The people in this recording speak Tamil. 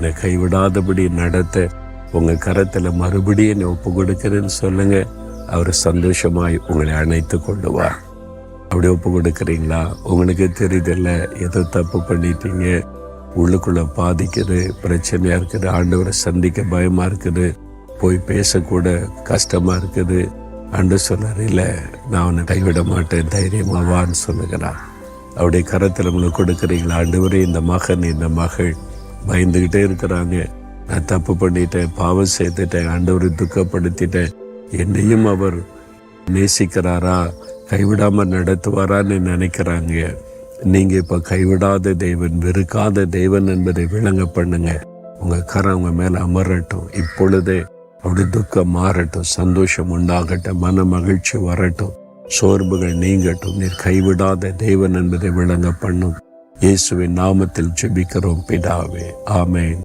என்னை கைவிடாதபடி நடத்த உங்கள் கரத்தில் மறுபடியும் என்னை ஒப்பு கொடுக்கிறேன்னு சொல்லுங்க. அவர் சந்தோஷமாய் உங்களை அணைத்து கொள்ளுவார். அப்படி ஒப்பு கொடுக்குறீங்களா? உங்களுக்கு தெரியுதில்ல, ஏதோ தப்பு பண்ணிட்டீங்க, உள்ளுக்குள்ளே பாதிக்குது, பிரச்சனையாக இருக்குது, ஆண்டவரை சந்திக்க பயமாக இருக்குது, போய் பேசக்கூட கஷ்டமாக இருக்குது. ஆண்டவர் சொன்னார், இல்லை நான் அவனை கைவிட மாட்டேன், தைரியமாக வான்னு சொல்லுகிறான். அவருடைய கரத்தில் உங்களுக்கு கொடுக்குறீங்களா? ஆண்டவரே, இந்த மகன் இந்த மகள் பயந்துக்கிட்டே இருக்கிறாங்க, நான் தப்பு பண்ணிட்டேன், பாவம் செய்துட்டேன், ஆண்டவரை துக்கப்படுத்திட்டேன், என்னையும் அவர் நேசிக்கிறாரா, கைவிடாமல் நடத்துவாரான்னு நினைக்கிறாங்க. நீங்கள் இப்போ கைவிடாத தெய்வன், வெறுக்காத தெய்வன் என்பதை விளங்க பண்ணுங்க. உங்கள் கரம் உங்கள் மேலே அமரட்டும். இப்பொழுதே அப்படி துக்கம் மாறட்டும், சந்தோஷம் உண்டாகட்டும், மன மகிழ்ச்சி வரட்டும், சோர்வுகள் நீங்கட்டும். நீர் கைவிடாத தெய்வன் என்பதை விளங்க பண்ணும். இயேசுவின் நாமத்தில் ஜெபிக்கிறோம் பிதாவே, ஆமென்.